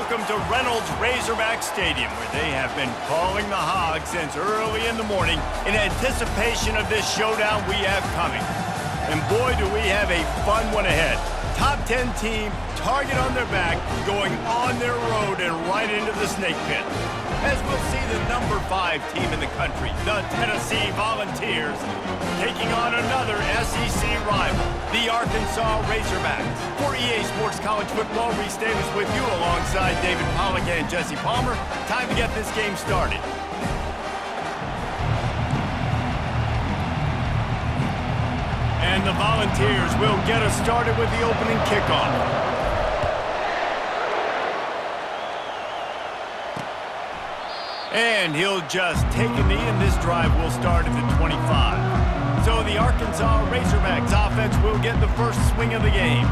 welcome to Reynolds Razorback Stadium, where they have been calling the hog since early in the morning in anticipation of this showdown we have coming. And boy, do we have a fun one ahead. Top 10 team, target on their back, going on their road and right into the snake pit. As we'll see the number 5 team in the country, the Tennessee Volunteers, taking on another SEC rival, the Arkansas Razorbacks. For EA Sports College Football, Reese Davis with you alongside David Pollack and Jesse Palmer. Time to get this game started. And the Volunteers will get us started with the opening kickoff. And he'll just take a knee, and this drive will start at the 25. So the Arkansas Razorbacks offense will get the first swing of the game.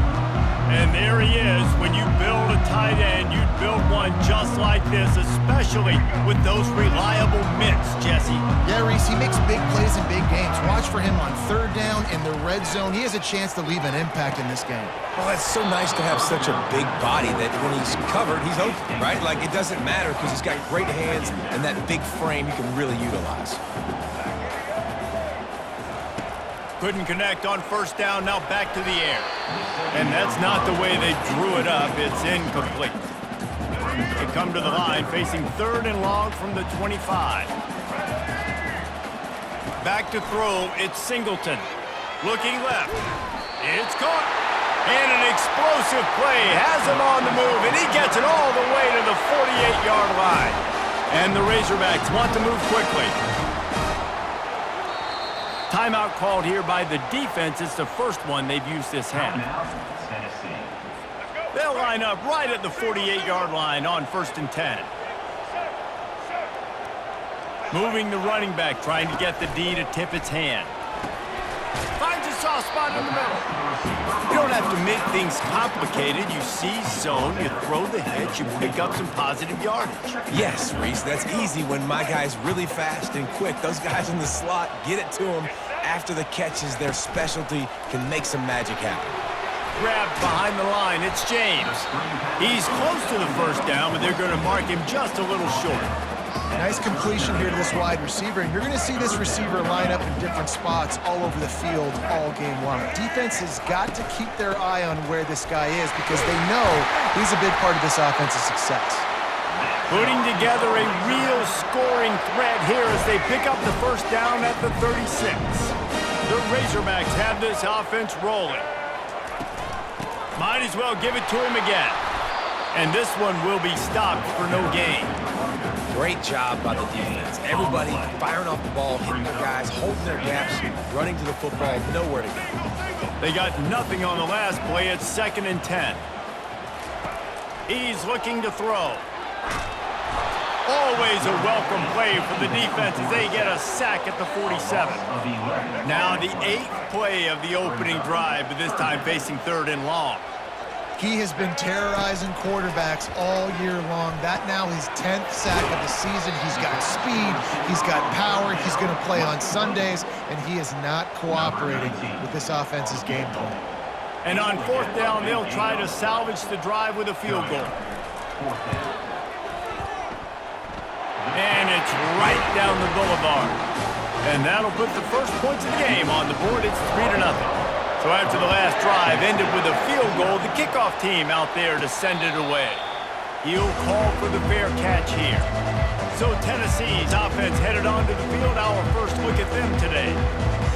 And there he is. When you build a tight end, you build one just like this, especially with those reliable mitts, Jesse. Yeah, Reese, he makes big plays in big games. Watch for him on third down in the red zone. He has a chance to leave an impact in this game. Well, it's so nice to have such a big body that when he's covered, he's open, right? Like, it doesn't matter because he's got great hands and that big frame you can really utilize. Couldn't connect on first down, now back to the air. And that's not the way they drew it up. It's incomplete. They come to the line, facing third and long from the 25. Back to throw, it's Singleton. Looking left. It's caught. And an explosive play has him on the move, and he gets it all the way to the 48-yard line. And the Razorbacks want to move quickly. Timeout called here by the defense. It's the first one they've used this half. They'll line up right at the 48-yard line on 1st and 10. Moving the running back, trying to get the D to tip its hand. Finds a soft spot in the middle. You don't have to make things complicated. You see zone, you throw the hitch, you pick up some positive yardage. Yes, Reese, that's easy when my guy's really fast and quick. Those guys in the slot, get it to them after the catch is their specialty, can make some magic happen. Grabbed behind the line, it's James. He's close to the first down, but they're going to mark him just a little short. Nice completion here to this wide receiver, and you're going to see this receiver line up in different spots all over the field all game long. Defense has got to keep their eye on where this guy is because they know he's a big part of this offense's success. Putting together a real scoring threat here as they pick up the first down at the 36. The Razorbacks have this offense rolling. Might as well give it to him again. And this one will be stopped for no gain. Great job by the defense. Everybody firing off the ball, hitting their guys, holding their gaps, running to the football, nowhere to go. They got nothing on the last play. It's 2nd and 10. He's looking to throw. Always a welcome play for the defense as they get a sack at the 47. Now the 8th play of the opening drive, but this time facing 3rd and long. He has been terrorizing quarterbacks all year long. That now his 10th sack of the season. He's got speed, he's got power, he's going to play on Sundays, and he is not cooperating with this offense's game plan. And on 4th down, they'll try to salvage the drive with a field goal. And it's right down the boulevard. And that'll put the first points of the game on the board. It's 3-0. So after the last drive ended with a field goal, the kickoff team out there to send it away. He'll call for the fair catch here. So Tennessee's offense headed onto the field. Our first look at them today.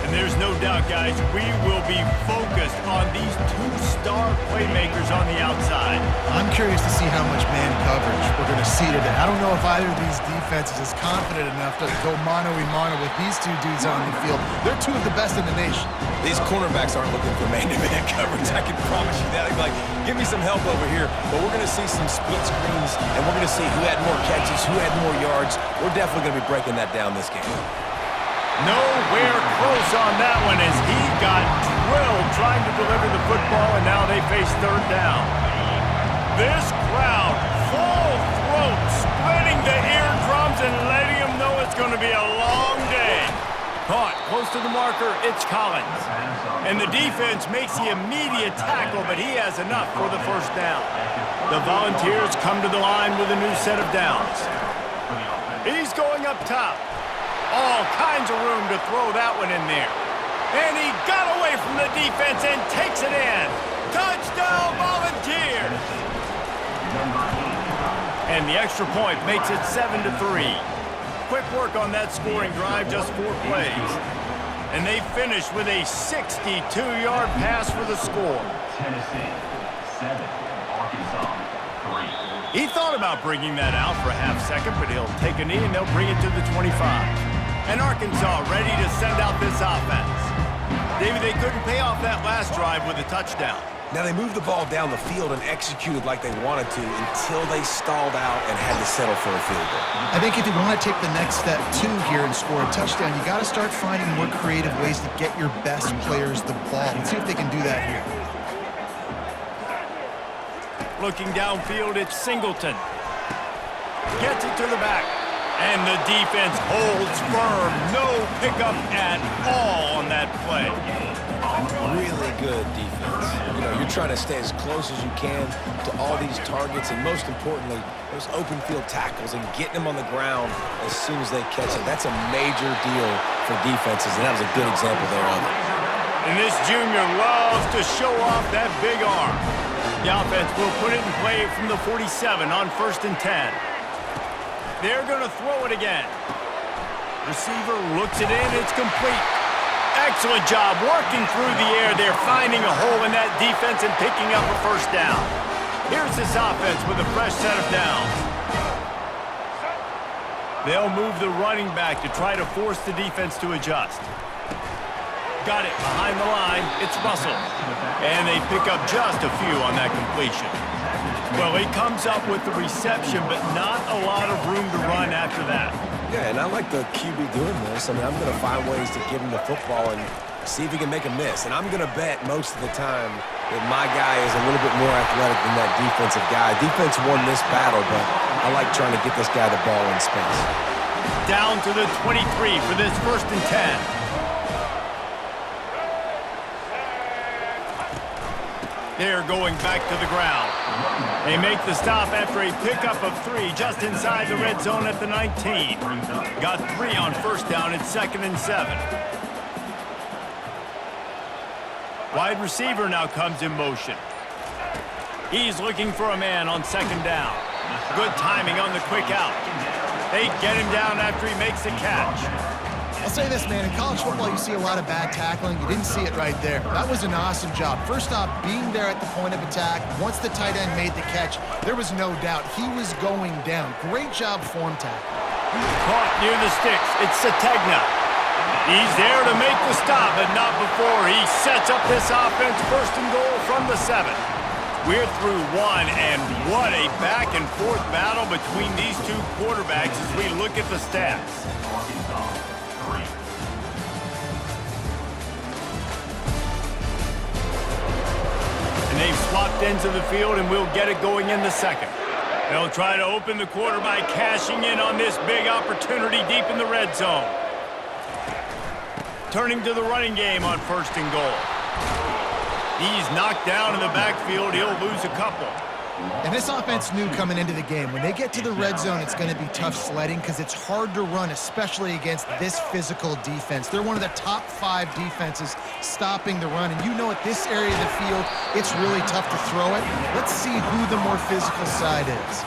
And there's no doubt, guys, we will be focused on these 2-star playmakers on the outside. I'm curious to see how much man coverage we're going to see today. I don't know if either of these defenses is confident enough to go mano-a-mano with these two dudes on the field. They're two of the best in the nation. These cornerbacks aren't looking for man-to-man coverage. I can promise you that. They'd be like, give me some help over here. But we're going to see some split screens, and we're going to see who had more catches, who had more yards. We're definitely going to be breaking that down this game. Nowhere close on that one as he got drilled trying to deliver the football, and now they face 3rd down. This crowd, full throat, splitting the eardrums and letting them know it's going to be a long day. Caught close to the marker, it's Collins. And the defense makes the immediate tackle, but he has enough for the first down. The Volunteers come to the line with a new set of downs. He's going up top. All kinds of room to throw that one in there. And he got away from the defense and takes it in. Touchdown, Volunteers! And the extra point makes it 7-3. Quick work on that scoring drive, just 4 plays. And they finish with a 62-yard pass for the score. Tennessee 7, Arkansas 3. He thought about bringing that out for a half second, but he'll take a knee and they'll bring it to the 25. And Arkansas ready to send out this offense. David, they couldn't pay off that last drive with a touchdown. Now, they moved the ball down the field and executed like they wanted to until they stalled out and had to settle for a field goal. I think if you want to take the next step, too, here and score a touchdown, you got to start finding more creative ways to get your best players the ball. Let's see if they can do that here. Looking downfield, it's Singleton. Gets it to the back. And the defense holds firm. No pickup at all on that play. Really good defense. You know, you're trying to stay as close as you can to all these targets, and most importantly, those open field tackles and getting them on the ground as soon as they catch it. That's a major deal for defenses, and that was a good example there of it. And this junior loves to show off that big arm. The offense will put it in play from the 47 on 1st and 10. They're going to throw it again. Receiver looks it in. It's complete. Excellent job working through the air. They're finding a hole in that defense and picking up a first down. Here's this offense with a fresh set of downs. They'll move the running back to try to force the defense to adjust. Got it behind the line. It's Russell. And they pick up just a few on that completion. Well, he comes up with the reception, but not a lot of room to run after that. Yeah, and I like the QB doing this. I mean, I'm going to find ways to give him the football and see if he can make a miss. And I'm going to bet most of the time that my guy is a little bit more athletic than that defensive guy. Defense won this battle, but I like trying to get this guy the ball in space. Down to the 23 for this 1st and 10. They're going back to the ground. They make the stop after a pickup of 3 just inside the red zone at the 19. Got 3 on 1st down. It's 2nd and 7. Wide receiver now comes in motion. He's looking for a man on 2nd down. Good timing on the quick out. They get him down after he makes the catch. I'll say this, man, in college football you see a lot of bad tackling. You didn't see it right there. That was an awesome job. First off, being there at the point of attack. Once the tight end made the catch, there was no doubt he was going down. Great job form tackle. Caught near the sticks. It's Sategna. He's there to make the stop, but not before he sets up this offense 1st and goal from the 7. We're through 1, and what a back-and-forth battle between these two quarterbacks as we look at the stats. And they've swapped ends of the field, and we'll get it going in the 2nd. They'll try to open the quarter by cashing in on this big opportunity deep in the red zone. Turning to the running game on 1st and goal. He's knocked down in the backfield. He'll lose a couple. And this offense knew coming into the game, when they get to the red zone, it's going to be tough sledding because it's hard to run, especially against this physical defense. They're one of the top 5 defenses stopping the run. And you know at this area of the field, it's really tough to throw it. Let's see who the more physical side is.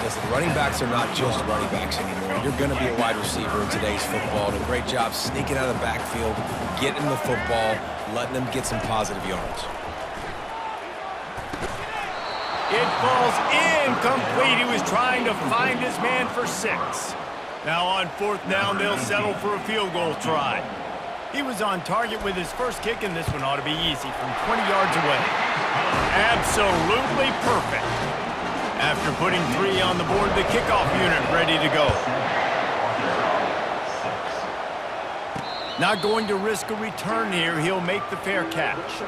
Listen, running backs are not just running backs anymore. You're going to be a wide receiver in today's football. And a great job sneaking out of the backfield, getting the football, letting them get some positive yards. It falls incomplete. He was trying to find his man for 6. Now on 4th down, they'll settle for a field goal try. He was on target with his first kick, and this one ought to be easy from 20 yards away. Absolutely perfect. After putting 3 on the board, the kickoff unit ready to go. Not going to risk a return here. He'll make the fair catch.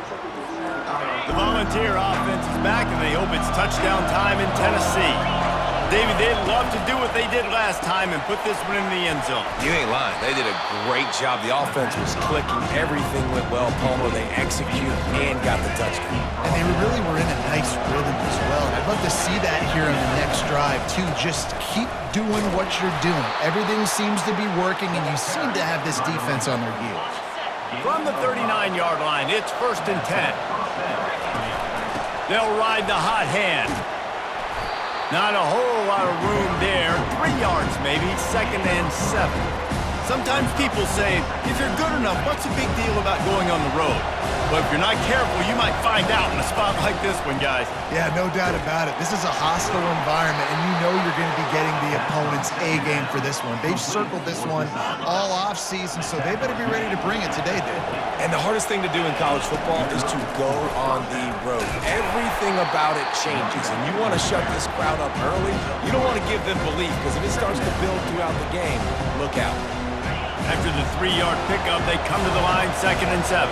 The Volunteer offense is back, and they hope it's touchdown time in Tennessee. David, they'd love to do what they did last time and put this one in the end zone. You ain't lying. They did a great job. The offense was clicking. Everything went well. Palmer, they executed and got the touchdown. And they really were in a nice rhythm as well. And I'd love to see that here on the next drive, too. Just keep doing what you're doing. Everything seems to be working, and you seem to have this defense on their heels. From the 39-yard line, it's 1st and 10. They'll ride the hot hand. Not a whole lot of room there. 3 yards maybe, 2nd and 7. Sometimes people say, if you're good enough, what's the big deal about going on the road? But if you're not careful, you might find out in a spot like this one, guys. Yeah, no doubt about it. This is a hostile environment, and you know you're going to be getting the opponent's A game for this one. They've circled this one all offseason, so they better be ready to bring it today, Dave. And the hardest thing to do in college football is to go on the road. Everything about it changes, and you want to shut this crowd up early. You don't want to give them belief, because if it starts to build throughout the game, look out. After the 3-yard pickup, they come to the line, 2nd and 7.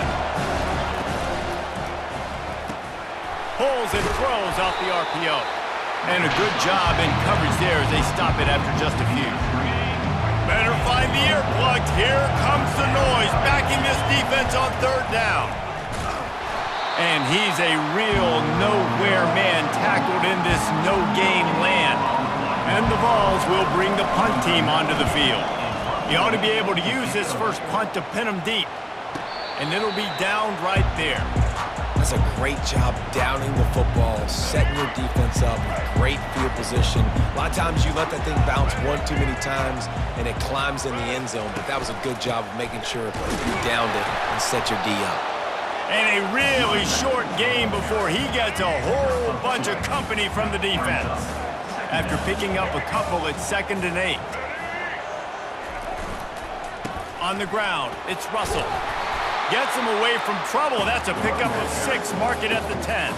Pulls and throws off the RPO. And a good job in coverage there as they stop it after just a few. Better find the earplugs. Here comes the noise, backing this defense on 3rd down. And he's a real nowhere man tackled in this no-gain land. And the Vols will bring the punt team onto the field. He ought to be able to use this first punt to pin him deep. And it'll be downed right there. That's a great job downing the football, setting your defense up with great field position. A lot of times you let that thing bounce one too many times and it climbs in the end zone, but that was a good job of making sure you downed it and set your D up. And a really short game before he gets a whole bunch of company from the defense. After picking up a couple at 2nd and 8. On the ground, it's Russell. Gets him away from trouble. That's a pickup of 6. Mark it at the 10.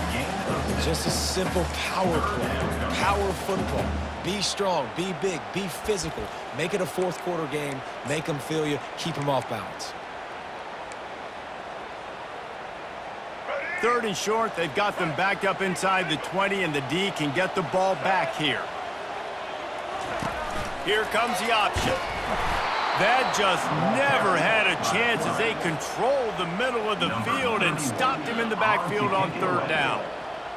Just a simple power play. Power football. Be strong, be big, be physical. Make it a 4th quarter game. Make them feel you. Keep them off balance. 3rd and short. They've got them backed up inside the 20, and the D can get the ball back here. Here comes the option. That just never had a chance as they controlled the middle of the field and stopped him in the backfield on 3rd down.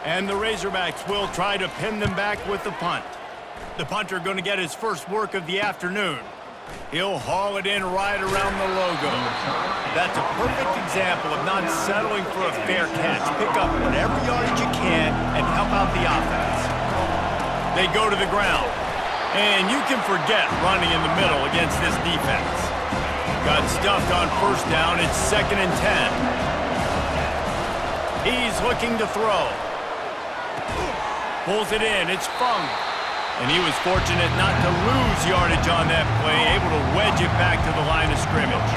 And the Razorbacks will try to pin them back with the punt. The punter going to get his first work of the afternoon. He'll haul it in right around the logo. That's a perfect example of not settling for a fair catch. Pick up whatever yardage you can and help out the offense. They go to the ground. And you can forget running in the middle against this defense. Got stuffed on 1st down. It's 2nd and 10. He's looking to throw. Pulls it in. It's Fung. And he was fortunate not to lose yardage on that play, able to wedge it back to the line of scrimmage.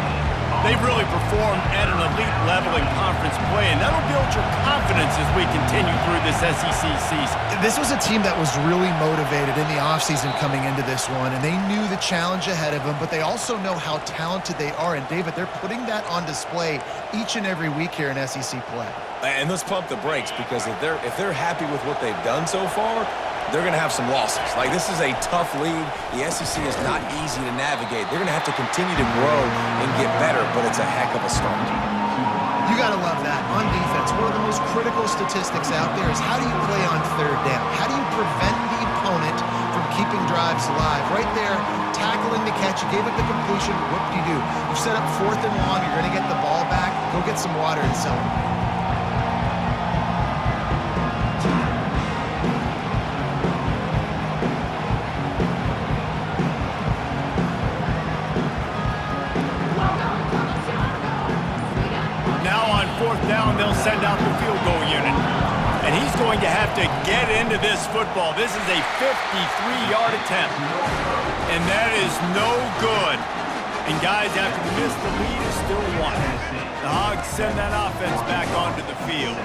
They've really performed at an elite level in conference play, and that'll build your confidence as we continue through this SEC season. This was a team that was really motivated in the offseason coming into this one, and they knew the challenge ahead of them, but they also know how talented they are. And, David, they're putting that on display each and every week here in SEC play. And let's pump the brakes, because if they're happy with what they've done so far, they're going to have some losses. Like, this is a tough league. The SEC is not easy to navigate. They're going to have to continue to grow and get better, but it's a heck of a start. You got to love that. On defense, one of the most critical statistics out there is how do you play on 3rd down? How do you prevent the opponent from keeping drives alive? Right there, tackling the catch. You gave up the completion. What do? You set up 4th and long. You're going to get the ball back. Go get some water and celebrate. Down, they'll send out the field goal unit. And he's going to have to get into this football. This is a 53-yard attempt. And that is no good. And guys, after the miss, the lead is still one. The Hogs send that offense back onto the field.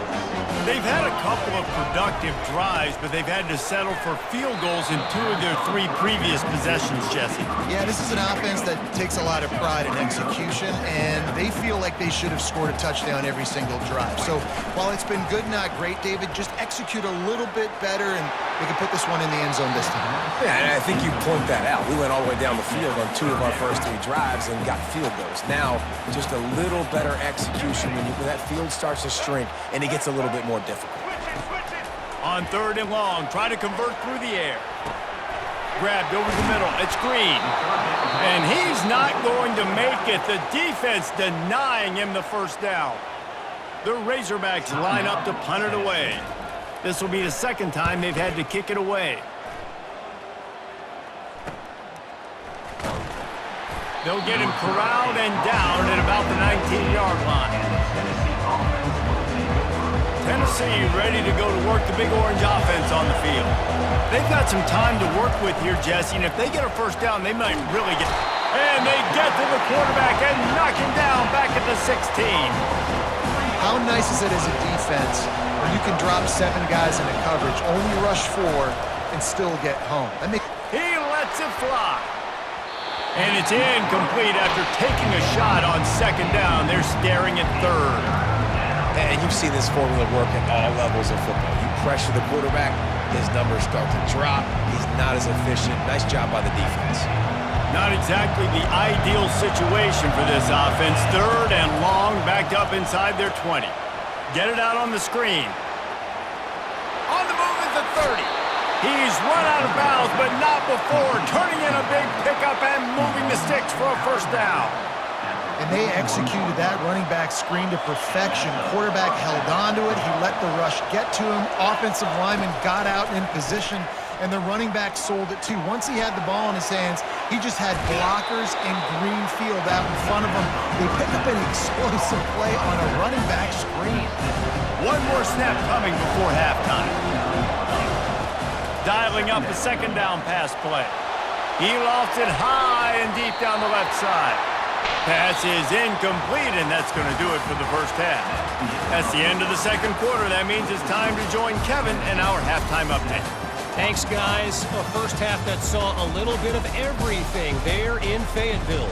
They've had a couple of productive drives, but they've had to settle for field goals in 2 of their 3 previous possessions, Jesse. Yeah, this is an offense that takes a lot of pride in execution, and they feel like they should have scored a touchdown every single drive. So while it's been good, not great, David, just execute a little bit better, and they can put this one in the end zone this time. Yeah, and I think you point that out. We went all the way down the field on 2 of our first 3 drives and got field goals. Now, just a little better execution when that field starts to shrink and it gets a little bit more difficult. On 3rd and long, try to convert through the air. Grabbed over the middle. It's Green. And he's not going to make it. The defense denying him the first down. The Razorbacks line up to punt it away. This will be the 2nd time they've had to kick it away. They'll get him corralled and down at about the 19-yard line. Tennessee ready to go to work the Big Orange offense on the field. They've got some time to work with here, Jesse, and if they get a first down, they might really get... And they get to the quarterback and knock him down back at the 16. How nice is it as a defense when you can drop 7 guys in a coverage, only rush 4, and still get home? He lets it fly. And it's incomplete after taking a shot on 2nd down. They're staring at 3rd. And you've seen this formula work at all levels of football. You pressure the quarterback, his numbers start to drop. He's not as efficient. Nice job by the defense. Not exactly the ideal situation for this offense. 3rd and long, backed up inside their 20. Get it out on the screen. On the move at the 30. He's run out of bounds, but not before turning in a big pickup and moving the sticks for a first down. And they executed that running back screen to perfection. Quarterback held on to it. He let the rush get to him. Offensive lineman got out in position, and the running back sold it too. Once he had the ball in his hands, he just had blockers and green field out in front of him. They picked up an explosive play on a running back screen. One more snap coming before halftime. Dialing up a 2nd down pass play. He lofts it high and deep down the left side. Pass is incomplete, and that's going to do it for the first half. That's the end of the 2nd quarter. That means it's time to join Kevin in our halftime update. Thanks, guys. A first half that saw a little bit of everything there in Fayetteville.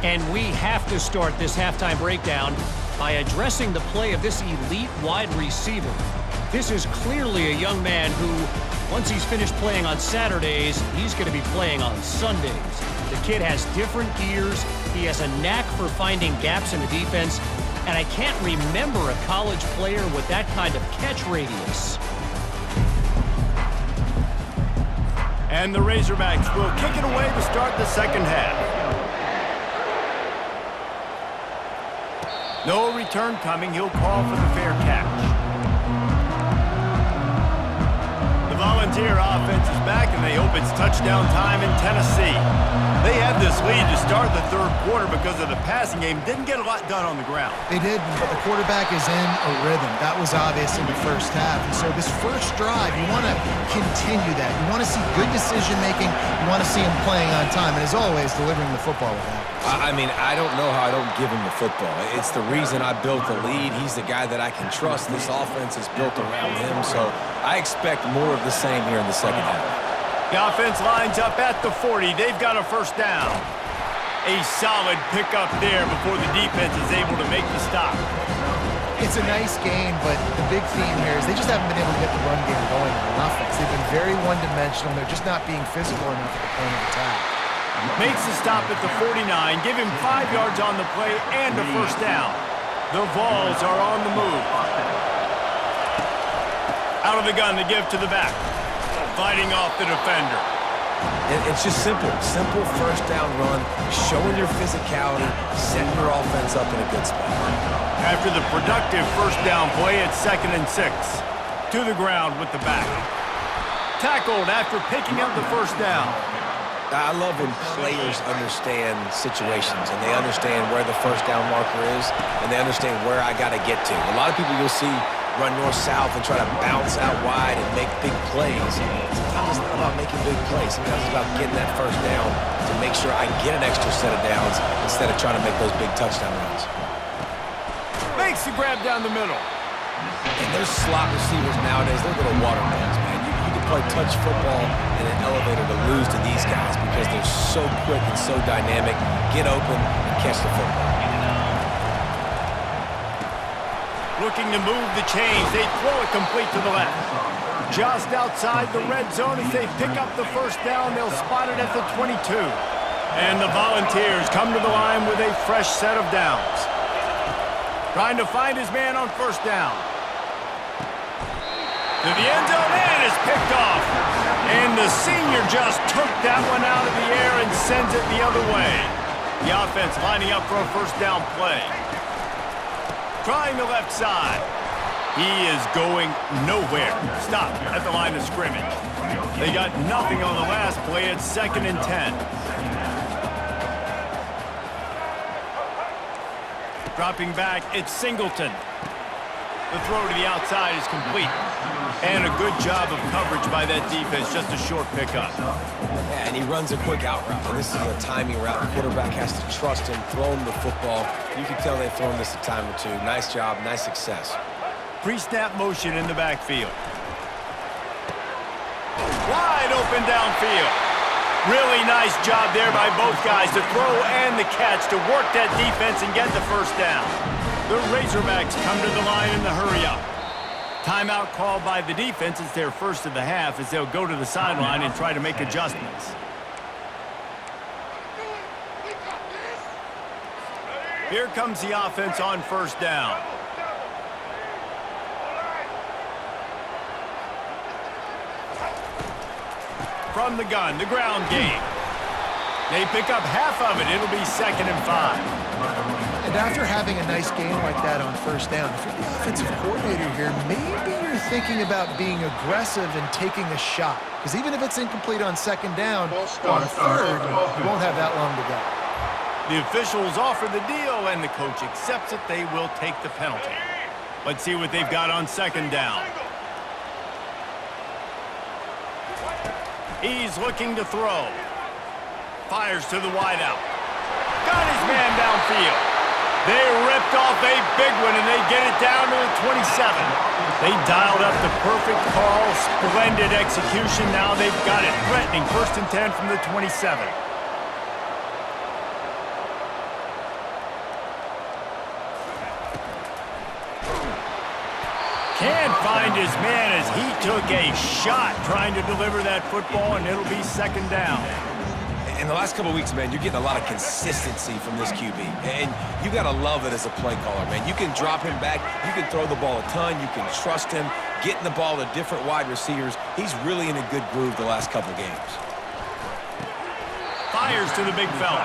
And we have to start this halftime breakdown by addressing the play of this elite wide receiver. This is clearly a young man who, once he's finished playing on Saturdays, he's going to be playing on Sundays. The kid has different gears. He has a knack for finding gaps in the defense. And I can't remember a college player with that kind of catch radius. And the Razorbacks will kick it away to start the 2nd half. No return coming. He'll call for the fair catch. The Volunteer offense is back, and they hope it's touchdown time in Tennessee. They had this lead to start the 3rd quarter because of the passing game. Didn't get a lot done on the ground. They did, but the quarterback is in a rhythm. That was obvious in the first half. And so this first drive, you want to continue that. You want to see good decision-making. You want to see him playing on time. And as always, delivering the football with that. I mean, I don't know how I don't give him the football. It's the reason I built the lead. He's the guy that I can trust. This offense is built around him. So I expect more of the same here in the 2nd half. The offense lines up at the 40. They've got a first down. A solid pickup there before the defense is able to make the stop. It's a nice game, but the big theme here is they just haven't been able to get the run game going on offense. They've been very one-dimensional. They're just not being physical enough at the point of attack. Makes the stop at the 49. Give him 5 yards on the play and a first down. The Vols are on the move. Out of the gun to give to the back. Fighting off the defender. It's just simple. Simple first down run, showing your physicality, setting your offense up in a good spot. After the productive first down play, it's 2nd and 6. To the ground with the back. Tackled after picking up the first down. I love when players understand situations and they understand where the first down marker is and they understand where I got to get to. A lot of people you'll see run north-south and try to bounce out wide and make big plays. Sometimes it's not about making big plays. Sometimes it's about getting that first down to make sure I get an extra set of downs instead of trying to make those big touchdown runs. Makes the grab down the middle. And those slot receivers nowadays, they're little watermelons, man. You can play touch football in an elevator to lose to these guys because they're so quick and so dynamic. Get open and catch the football. Looking to move the chains. They throw it complete to the left. Just outside the red zone as they pick up the first down. They'll spot it at the 22. And the Volunteers come to the line with a fresh set of downs. Trying to find his man on first down. To the end zone, and it's picked off. And the senior just took that one out of the air and sends it the other way. The offense lining up for a first down play. Trying the left side. He is going nowhere. Stop at the line of scrimmage. They got nothing on the last play. It's 2nd and 10. Dropping back, it's Singleton. The throw to the outside is complete. And a good job of coverage by that defense. Just a short pickup. Yeah, and he runs a quick out route. And this is a timing route. The quarterback has to trust him, throw him the football. You can tell they've thrown this a time or two. Nice job, nice success. Pre-snap motion in the backfield. Wide open downfield. Really nice job there by both guys to throw and the catch to work that defense and get the first down. The Razorbacks come to the line in the hurry-up. Timeout called by the defense. It's their first of the half as they'll go to the sideline and try to make adjustments. Here comes the offense on first down. From the gun, the ground game. They pick up half of it. It'll be 2nd and 5. And after having a nice game like that on first down, if you're the offensive coordinator here, maybe you're thinking about being aggressive and taking a shot. Because even if it's incomplete on 2nd down, on 3rd, you won't have that long to go. The officials offer the deal, and the coach accepts it. They will take the penalty. Let's see what they've got on 2nd down. He's looking to throw. Fires to the wideout. Got his man downfield. They ripped off a big one, and they get it down to the 27. They dialed up the perfect call. Splendid execution. Now they've got it. Threatening 1st and 10 from the 27. Can't find his man as he took a shot trying to deliver that football, and it'll be 2nd down. In the last couple of weeks, man, you're getting a lot of consistency from this QB. And you got to love it as a play caller, man. You can drop him back. You can throw the ball a ton. You can trust him, getting the ball to different wide receivers. He's really in a good groove the last couple games. Fires to the big fella.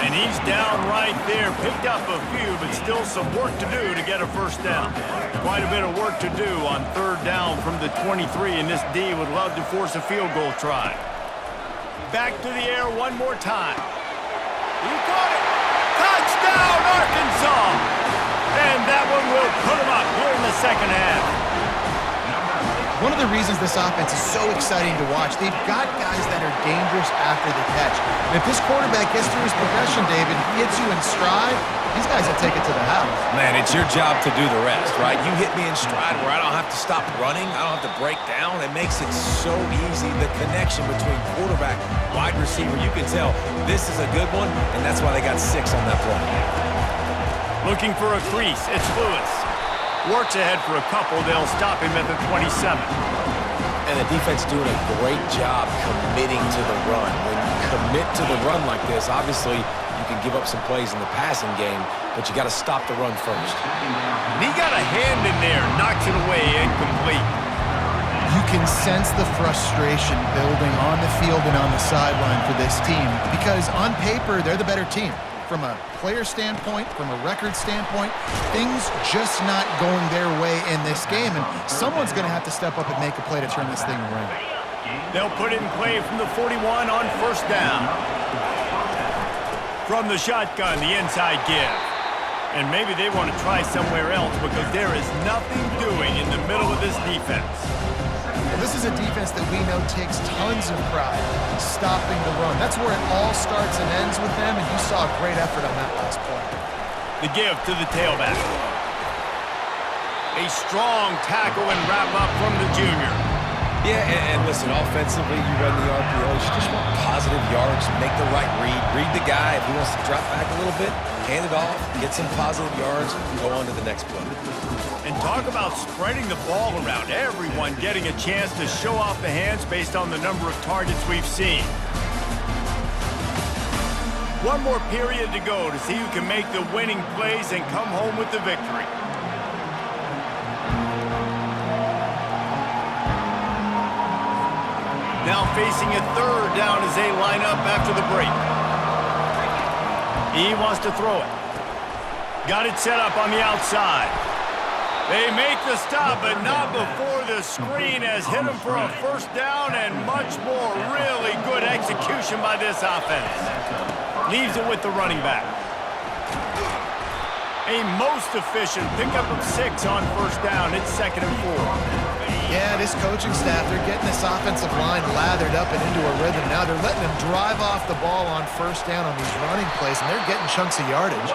And he's down right there. Picked up a few, but still some work to do to get a first down. Quite a bit of work to do on 3rd down from the 23, and this D would love to force a field goal try. Back to the air one more time. He caught it. Touchdown, Arkansas! And that one will put him up here in the 2nd half. One of the reasons this offense is so exciting to watch, they've got guys that are dangerous after the catch. And if this quarterback gets through his progression, David, gets you in stride, these guys will take it to the house. Man, it's your job to do the rest, right? You hit me in stride where I don't have to stop running. I don't have to break down. It makes it so easy. The connection between quarterback, wide receiver, you can tell this is a good one, and that's why they got 6 on that play. Looking for a crease. It's Lewis. Works ahead for a couple. They'll stop him at the 27. And the defense doing a great job committing to the run. When you commit to the run like this, obviously you can give up some plays in the passing game, but you got to stop the run first. And he got a hand in there, knocks it away, incomplete. You can sense the frustration building on the field and on the sideline for this team because on paper, they're the better team. From a player standpoint, from a record standpoint, things just not going their way in this game, and someone's going to have to step up and make a play to turn this thing around. They'll put it in play from the 41 on first down. From the shotgun, the inside give. And maybe they want to try somewhere else because there is nothing doing in the middle of this defense. Well, this is a defense that we know takes tons of pride stopping the run. That's where it all starts and ends with them, and you saw a great effort on that last play. The give to the tailback. A strong tackle and wrap-up from the junior. Yeah, and listen, offensively, you run the RPOs. You just want positive yards, make the right read. Read the guy. If he wants to drop back a little bit, hand it off, get some positive yards, and go on to the next play. And talk about spreading the ball around. Everyone getting a chance to show off the hands based on the number of targets we've seen. One more period to go to see who can make the winning plays and come home with the victory. Now facing a third down as they line up after the break. He wants to throw it. Got it set up on the outside. They make the stop, but not before the screen has hit him for a first down and much more. Really good execution by this offense. Leaves it with the running back. A most efficient pickup of 6 on first down. It's 2nd and 4. Yeah, this coaching staff, they're getting this offensive line lathered up and into a rhythm. Now they're letting them drive off the ball on first down on these running plays, and they're getting chunks of yardage.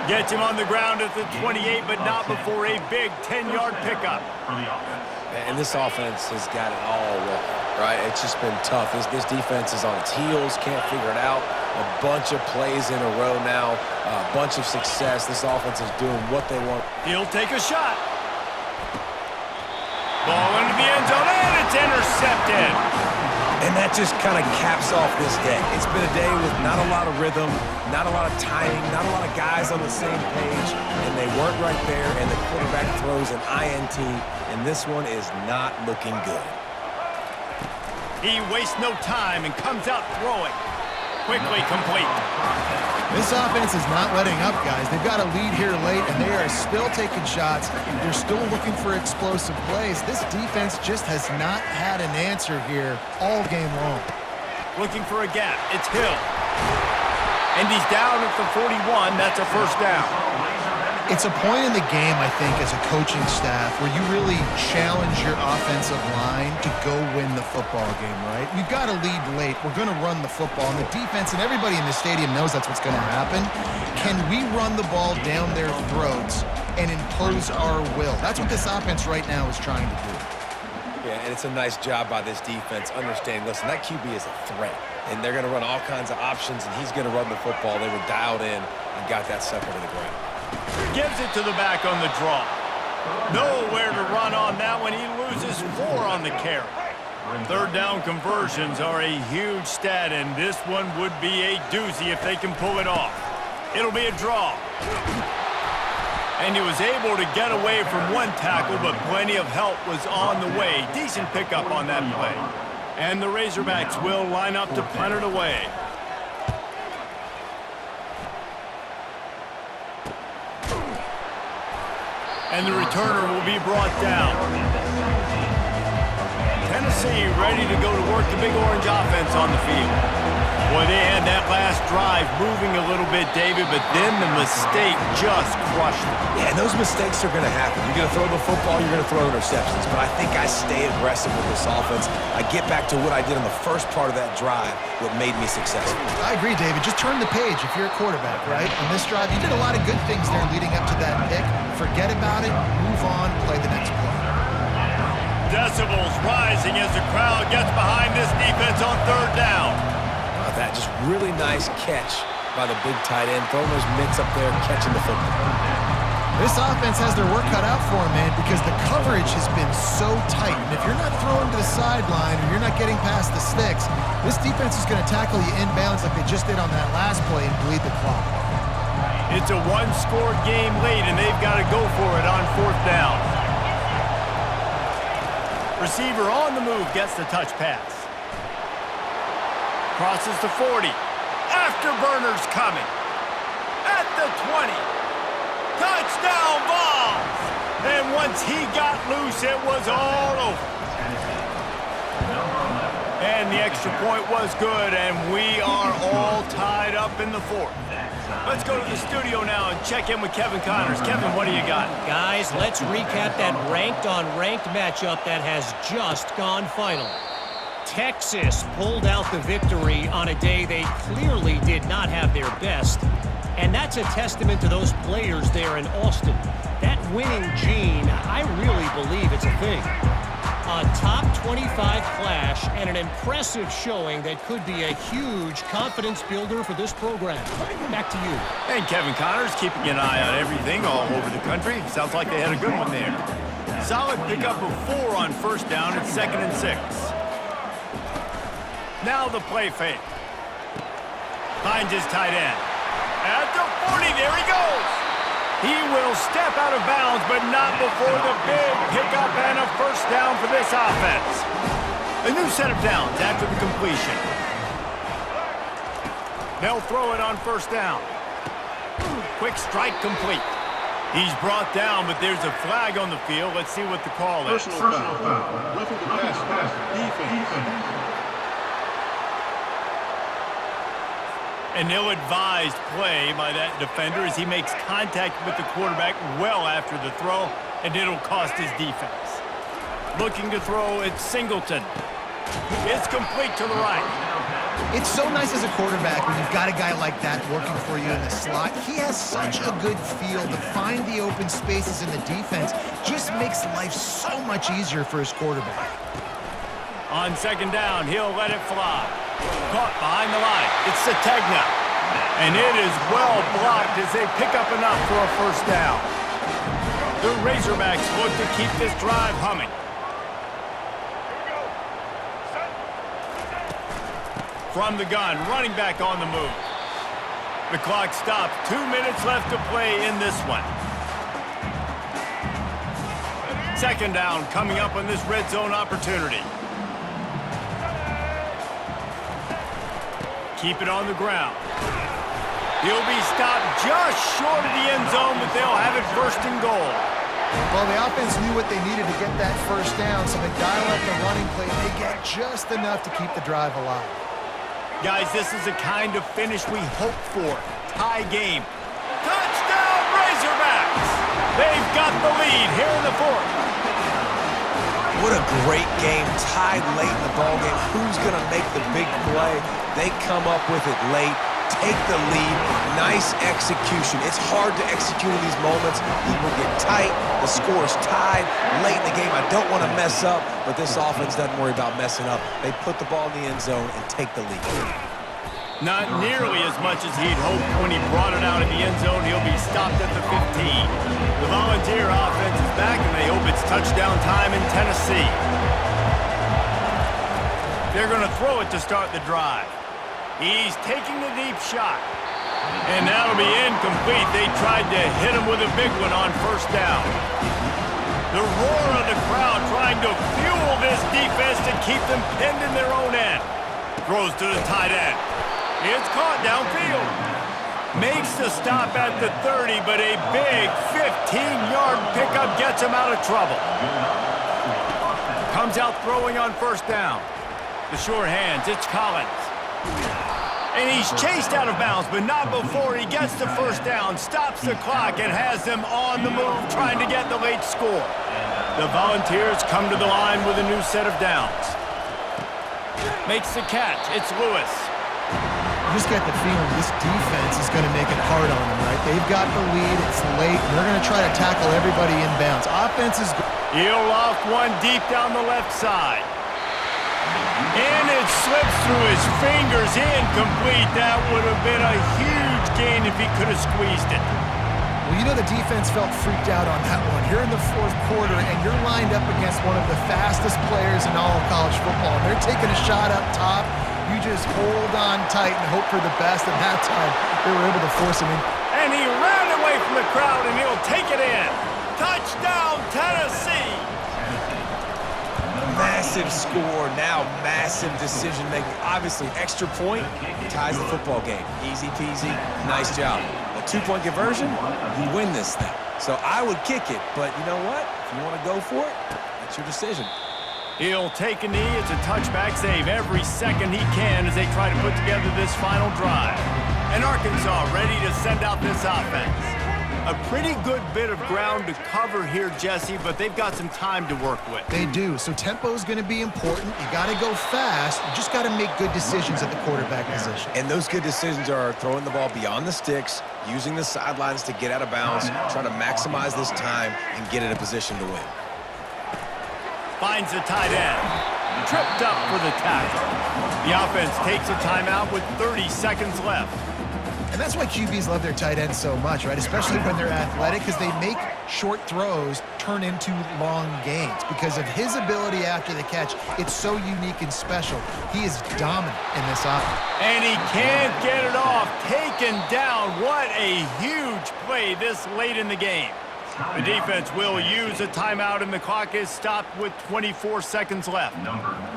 Gets him on the ground at the 28, but not before a big 10-yard pickup. And this offense has got it all wrong, right? It's just been tough. This defense is on its heels, can't figure it out. A bunch of plays in a row now, a bunch of success. This offense is doing what they want. He'll take a shot. Ball into the end zone, and it's intercepted. And that just kind of caps off this day. It's been a day with not a lot of rhythm, not a lot of timing, not a lot of guys on the same page, and they weren't right there, and the quarterback throws an INT, and this one is not looking good. He wastes no time and comes out throwing. Quickly complete. This offense is not letting up, guys. They've got a lead here late, and they are still taking shots. They're still looking for explosive plays. This defense just has not had an answer here all game long. Looking for a gap. It's Hill. And he's down at the 41. That's a first down. It's a point in the game, I think, as a coaching staff where you really challenge your offensive line to go win the football game, right? You've got to lead late. We're going to run the football. And the defense and everybody in the stadium knows that's what's going to happen. Can we run the ball down their throats and impose our will? That's what this offense right now is trying to do. Yeah, and it's a nice job by this defense understanding, listen, that QB is a threat, and they're going to run all kinds of options, and he's going to run the football. They were dialed in and got that sucker to the ground. Gives it to the back on the draw. Nowhere to run on that one. He loses 4 on the carry. Third down conversions are a huge stat, and this one would be a doozy if they can pull it off. It'll be a draw. And he was able to get away from one tackle, but plenty of help was on the way. Decent pickup on that play. And the Razorbacks will line up to punt it away. And the returner will be brought down. Tennessee ready to go to work the Big Orange offense on the field. Boy, they had that last drive moving a little bit, David, but then the mistake just crushed them. Yeah, and those mistakes are going to happen. You're going to throw the football, you're going to throw interceptions, but I think I stay aggressive with this offense. I get back to what I did in the first part of that drive, what made me successful. I agree, David. Just turn the page if you're a quarterback, right? On this drive, you did a lot of good things there leading up to that pick. Forget about it, move on, play the next play. Decibels rising as the crowd gets behind this defense on third down. That just really nice catch by the big tight end, throwing those mitts up there, catching the football. This offense has their work cut out for them, man, because the coverage has been so tight. And if you're not throwing to the sideline or you're not getting past the sticks, this defense is going to tackle you inbounds like they just did on that last play and bleed the clock. It's a one-score game late, and they've got to go for it on fourth down. Receiver on the move gets the touch pass. Crosses the 40. Afterburner's coming. At the 20. Touchdown Vols! And once he got loose, it was all over. And the extra point was good, and we are all tied up in the fourth. Let's go to the studio now and check in with Kevin Connors. Kevin, what do you got? Guys, let's recap that ranked-on-ranked matchup that has just gone final. Texas pulled out the victory on a day they clearly did not have their best. And that's a testament to those players there in Austin. That winning gene, I really believe it's a thing. A top 25 clash and an impressive showing that could be a huge confidence builder for this program. Back to you. And Kevin Connors keeping an eye on everything all over the country. Sounds like they had a good one there. Solid pickup of 4 on first down and 2nd and 6. Now the play fake. Finds his tight end. At the 40, there he goes. He will step out of bounds, but not before the big pickup and a first down for this offense. A new set of downs after the completion. They'll throw it on first down. Quick strike complete. He's brought down, but there's a flag on the field. Let's see what the call is. Personal foul. Roughing the pass. Defense. An ill-advised play by that defender as he makes contact with the quarterback well after the throw, and it'll cost his defense. Looking to throw, it's Singleton. It's complete to the right. It's so nice as a quarterback when you've got a guy like that working for you in the slot. He has such a good feel to find the open spaces in the defense. Just makes life so much easier for his quarterback. On second down, he'll let it fly. Caught behind the line. It's Sategna. And it is well blocked as they pick up enough for a first down. The Razorbacks look to keep this drive humming. From the gun, running back on the move. The clock stops. 2 minutes left to play in this one. Second down coming up on this red zone opportunity. Keep it on the ground. He'll be stopped just short of the end zone, but they'll have it first and goal. Well, the offense knew what they needed to get that first down, so they dial up the running play, and they get just enough to keep the drive alive. Guys, this is the kind of finish we hope for. Tie game. Touchdown, Razorbacks! They've got the lead here in the fourth. What a great game, tied late in the ballgame. Who's going to make the big play? They come up with it late, take the lead. Nice execution. It's hard to execute in these moments. People get tight. The score is tied late in the game. I don't want to mess up, but this offense doesn't worry about messing up. They put the ball in the end zone and take the lead. Not nearly as much as he'd hoped when he brought it out in the end zone. He'll be stopped at the 15. The Volunteer offense is back, and they hope it's touchdown time in Tennessee. They're going to throw it to start the drive. He's taking the deep shot. And that'll be incomplete. They tried to hit him with a big one on first down. The roar of the crowd trying to fuel this defense to keep them pinned in their own end. Throws to the tight end. It's caught downfield. Makes the stop at the 30, but a big 15-yard pickup gets him out of trouble. Comes out throwing on first down. The short hands, it's Collins. And he's chased out of bounds, but not before he gets the first down, stops the clock, and has them on the move trying to get the late score. The Volunteers come to the line with a new set of downs. Makes the catch. It's Lewis. You just get the feeling this defense is going to make it hard on them, right? They've got the lead. It's late. And they're going to try to tackle everybody inbounds. Offense is good. He'll loft one deep down the left side. And it slips through his fingers, incomplete. That would have been a huge gain if he could have squeezed it. Well, you know the defense felt freaked out on that one. You're in the fourth quarter, and you're lined up against one of the fastest players in all of college football. And they're taking a shot up top. You just hold on tight and hope for the best. And that time, they were able to force him in. And he ran away from the crowd, and he'll take it in. Touchdown, Tennessee! Massive score, now massive decision-making. Obviously, extra point ties the football game. Easy peasy, nice job. A two-point conversion, you win this thing. So I would kick it, but you know what? If you want to go for it, that's your decision. He'll take a knee. It's a touchback save every second he can as they try to put together this final drive. And Arkansas ready to send out this offense. A pretty good bit of ground to cover here, Jesse, but they've got some time to work with. They do. So tempo is going to be important. You got to go fast. You just got to make good decisions at the quarterback position. And those good decisions are throwing the ball beyond the sticks, using the sidelines to get out of bounds, trying to maximize this time and get in a position to win. Finds the tight end. Tripped up for the tackle. The offense takes a timeout with 30 seconds left. And that's why QBs love their tight ends so much, right? Especially when they're athletic, because they make short throws turn into long gains. Because of his ability after the catch, it's so unique and special. He is dominant in this offense. And he can't get it off. Taken down. What a huge play this late in the game. The defense will use a timeout, and the clock is stopped with 24 seconds left.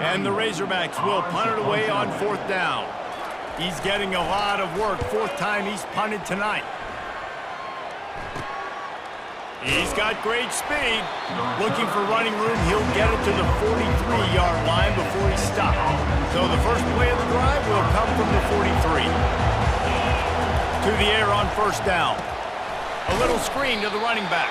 And the Razorbacks will punt it away on 4th down. He's getting a lot of work. 4th time he's punted tonight. He's got great speed. Looking for running room. He'll get it to the 43-yard line before he stops. So the first play of the drive will come from the 43. To the air on 1st down. A little screen to the running back.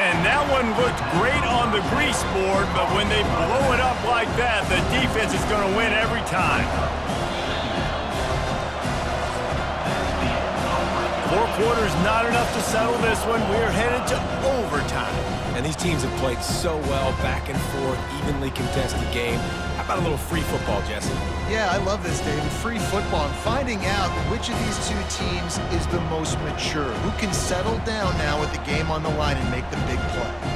And that one looked great on the grease board, but when they blow it up like that, the defense is going to win every time. 4 quarters not enough to settle this one. We're headed to overtime. And these teams have played so well, back and forth, evenly contested game. How about a little free football, Jesse? Yeah, I love this, David. Free football. And finding out which of these two teams is the most mature. Who can settle down now with the game on the line and make the big play.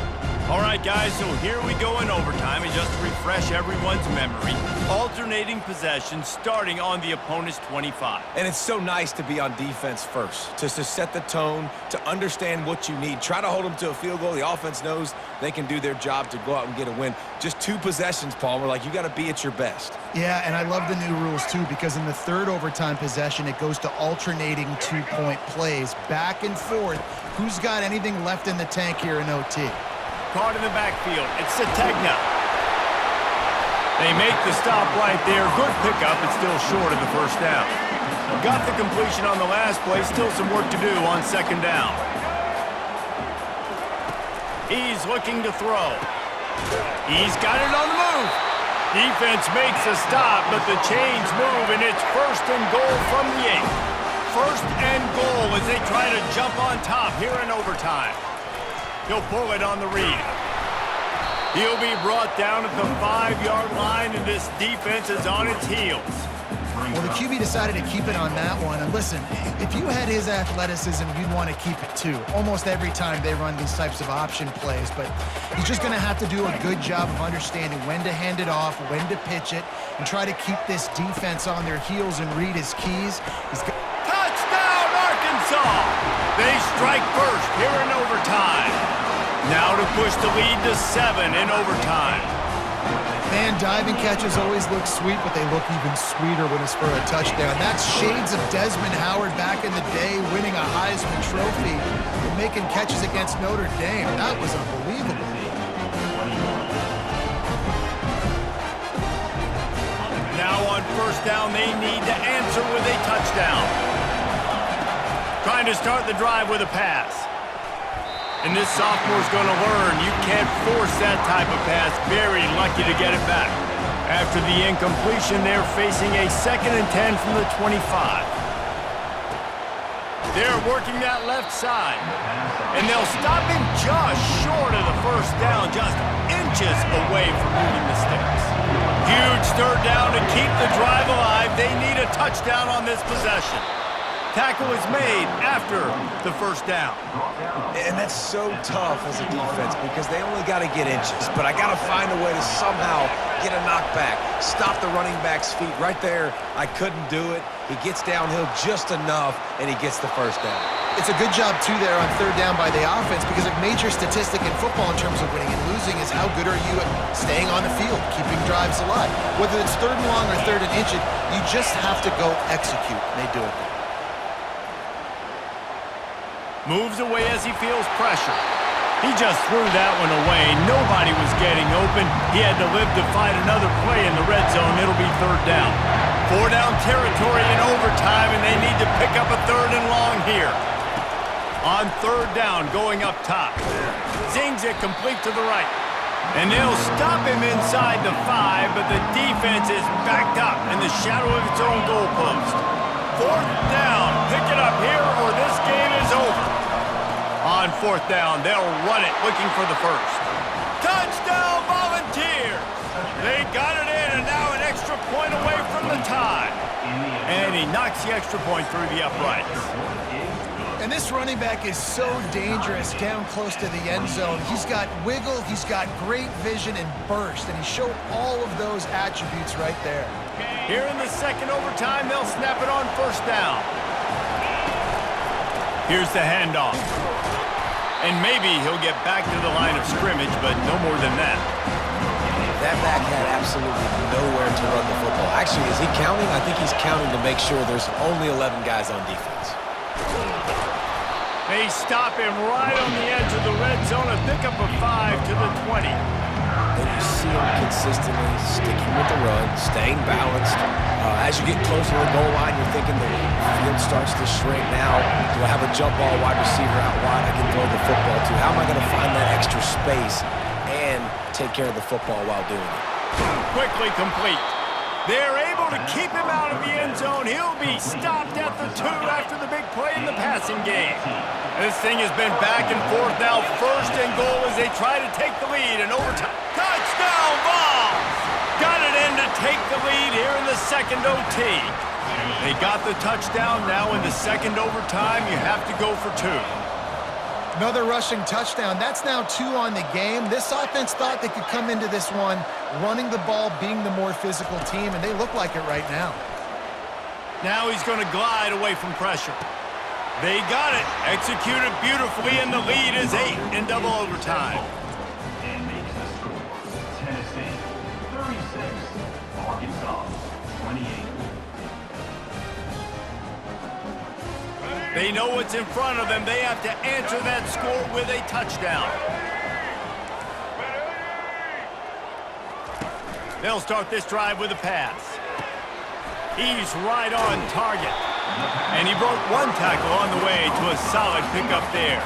All right, guys, so here we go in overtime. And just to refresh everyone's memory, alternating possession starting on the opponent's 25. And it's so nice to be on defense first, just to set the tone, to understand what you need. Try to hold them to a field goal. The offense knows they can do their job to go out and get a win. Just 2 possessions, Palmer. Like, you got to be at your best. Yeah, and I love the new rules, too, because in the 3rd overtime possession, it goes to alternating 2-point plays, back and forth. Who's got anything left in the tank here in OT? Caught in the backfield. It's Sategna. They make the stop right there. Good pickup. It's still short of the 1st down. Got the completion on the last play. Still some work to do on 2nd down. He's looking to throw. He's got it on the move. Defense makes a stop, but the chains move, and it's 1st and goal from the 8. 1st and goal as they try to jump on top here in overtime. He'll pull it on the read. He'll be brought down at the 5-yard line, and this defense is on its heels. Well, the QB decided to keep it on that one. And listen, if you had his athleticism, you'd want to keep it too. Almost every time they run these types of option plays. But he's just going to have to do a good job of understanding when to hand it off, when to pitch it, and try to keep this defense on their heels and read his keys. Touchdown, Arkansas! They strike first here in overtime. Now to push the lead to 7 in overtime. Man, diving catches always look sweet, but they look even sweeter when it's for a touchdown. That's shades of Desmond Howard back in the day, winning a Heisman Trophy and making catches against Notre Dame. That was unbelievable. Now on 1st down, they need to answer with a touchdown. Trying to start the drive with a pass. And this sophomore's going to learn you can't force that type of pass. Very lucky to get it back. After the incompletion, they're facing a 2nd and 10 from the 25. They're working that left side. And they'll stop him just short of the 1st down, just inches away from moving the sticks. Huge 3rd down to keep the drive alive. They need a touchdown on this possession. Tackle is made after the 1st down. And that's so tough as a defense because they only got to get inches. But I got to find a way to somehow get a knockback, stop the running back's feet. Right there, I couldn't do it. He gets downhill just enough, and he gets the 1st down. It's a good job, too, there on 3rd down by the offense because a major statistic in football in terms of winning and losing is how good are you at staying on the field, keeping drives alive. Whether it's 3rd and long or 3rd and inches, you just have to go execute, and they do it there. Moves away as he feels pressure. He just threw that one away. Nobody was getting open. He had to live to fight another play in the red zone. It'll be 3rd down. 4-down territory in overtime, and they need to pick up a 3rd and long here. On 3rd down, going up top. Zings it complete to the right. And they'll stop him inside the 5, but the defense is backed up in the shadow of its own goalpost. 4th down. Pick it up here or this game is over. On 4th down, they'll run it, looking for the 1st. Touchdown, Volunteers! They got it in, and now an extra point away from the tie. And he knocks the extra point through the uprights. And this running back is so dangerous down close to the end zone. He's got wiggle, he's got great vision and burst, and he showed all of those attributes right there. Here in the 2nd overtime, they'll snap it on 1st down. Here's the handoff. And maybe he'll get back to the line of scrimmage, but no more than that. That back had absolutely nowhere to run the football. Actually, is he counting? I think he's counting to make sure there's only 11 guys on defense. They stop him right on the edge of the red zone, a pickup of 5 to the 20. And you see him consistently sticking with the run, staying balanced. As you get closer to the goal line, you're thinking the field starts to shrink now. Do I have a jump ball wide receiver out wide I can throw the football to? How am I going to find that extra space and take care of the football while doing it? Quickly complete. They're able to keep him out of the end zone. He'll be stopped at the 2 after the big play in the passing game. This thing has been back and forth now. 1st and goal as they try to take the lead. And overtime. Touchdown, Vols! Got it in to take the lead here in the 2nd OT. They got the touchdown. Now in the 2nd overtime, you have to go for 2. Another rushing touchdown. That's now 2 on the game. This offense thought they could come into this one running the ball, being the more physical team, and they look like it right now. Now he's going to glide away from pressure. They got it. Executed beautifully, and the lead is 8 in double overtime. And makes the score. Tennessee 36, Arkansas 28. They know what's in front of them. They have to answer that score with a touchdown. They'll start this drive with a pass. He's right on target. And he broke 1 tackle on the way to a solid pickup there.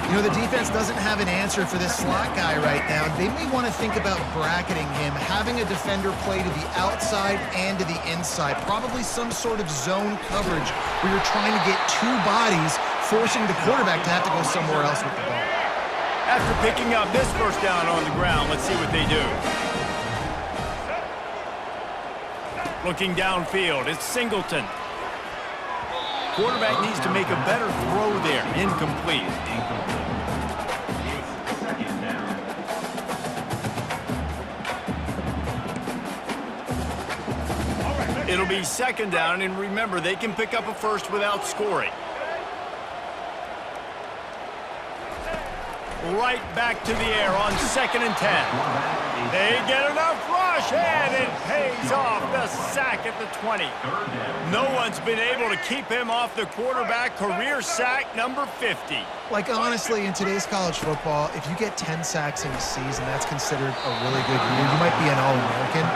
You know, the defense doesn't have an answer for this slot guy right now. They may want to think about bracketing him, having a defender play to the outside and to the inside. Probably some sort of zone coverage where you're trying to get 2 bodies, forcing the quarterback to have to go somewhere else with the ball. After picking up this 1st down on the ground, let's see what they do. Looking downfield, it's Singleton. Quarterback needs to make a better throw there. Incomplete. Second down. It'll be 2nd down, and remember, they can pick up a 1st without scoring. Right back to the air on 2nd and 10. They get enough rush, and it pays off. The sack at the 20. No one's been able to keep him off the quarterback. Career sack number 50. Like, honestly, in today's college football, if you get 10 sacks in a season, that's considered a really good year. You might be an All-American.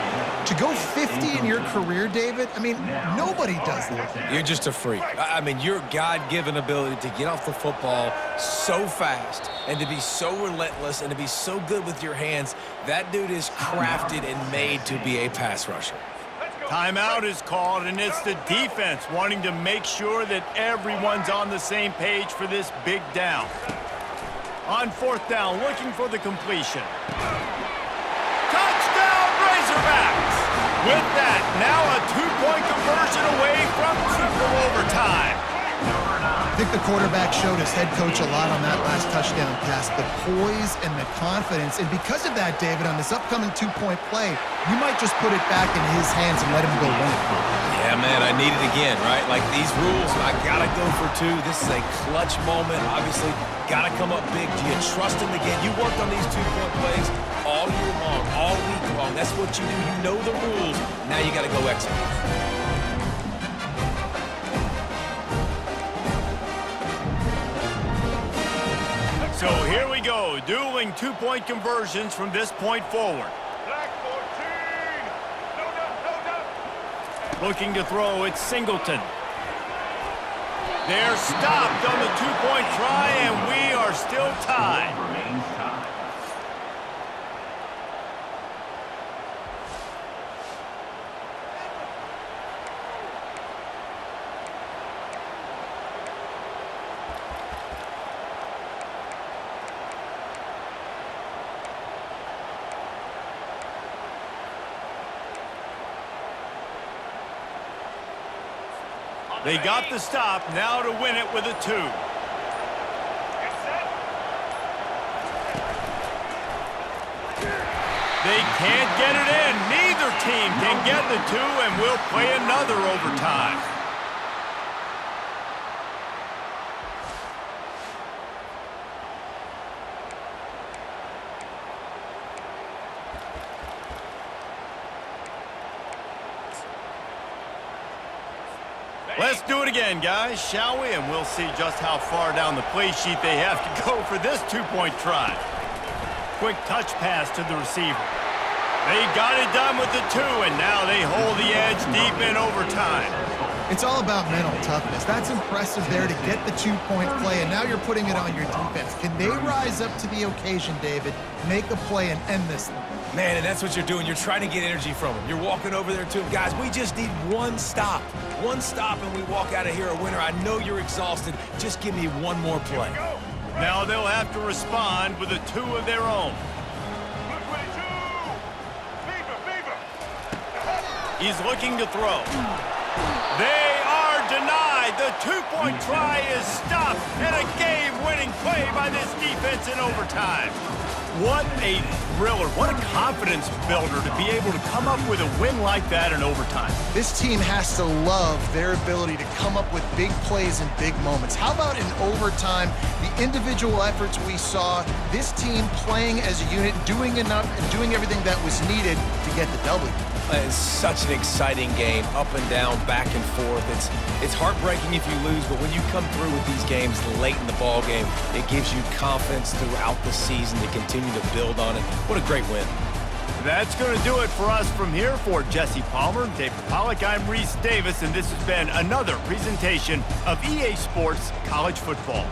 To go 50 in your career, David, I mean, nobody does that. You're just a freak. I mean, your God-given ability to get off the football so fast and to be so relentless and to be so good with your hands, that dude is crafted and made to be a pass rusher. Timeout is called, and it's the defense wanting to make sure that everyone's on the same page for this big down. On 4th down, looking for the completion. Touchdown, Razorbacks! With that, now a 2-point conversion away from triple overtime. I think the quarterback showed his head coach a lot on that last touchdown pass, the poise and the confidence. And because of that, David, on this upcoming 2-point play, you might just put it back in his hands and let him go win it. Yeah, man, I need it again, right? Like these rules, I got to go for 2. This is a clutch moment. Obviously, got to come up big. Do you trust him again? You worked on these 2-point plays all year long, all week long. That's what you do. You know the rules. Now you got to go execute. So here we go, dueling 2-point conversions from this point forward. Looking to throw, it's Singleton. They're stopped on the two-point try, and we are still tied. Remains tied. They got the stop, now to win it with a 2. They can't get it in. Neither team can get the 2, and we'll play another overtime. Let's do it again, guys, shall we? And we'll see just how far down the play sheet they have to go for this two-point try. Quick touch pass to the receiver. They got it done with the 2, and now they hold the edge deep in overtime. It's all about mental toughness. That's impressive there to get the two-point play, and now you're putting it on your defense. Can they rise up to the occasion, David, make a play and end this thing? Man, and that's what you're doing. You're trying to get energy from them. You're walking over there to them. Guys, we just need one stop. One stop, and we walk out of here a winner. I know you're exhausted. Just give me one more play. Now they'll have to respond with a 2 of their own. He's looking to throw. They are denied. The two-point try is stopped, and a game-winning play by this defense in overtime. What a thriller. What a confidence builder to be able to come up with a win like that in overtime. This team has to love their ability to come up with big plays in big moments. How about in overtime, the individual efforts we saw, this team playing as a unit, doing enough and doing everything that was needed to get the W. It's such an exciting game, up and down, back and forth. It's heartbreaking if you lose, but when you come through with these games late in the ball game, it gives you confidence throughout the season to continue to build on it. What a great win. That's going to do it for us from here. For Jesse Palmer, David Pollack, I'm Reese Davis, and this has been another presentation of EA Sports College Football.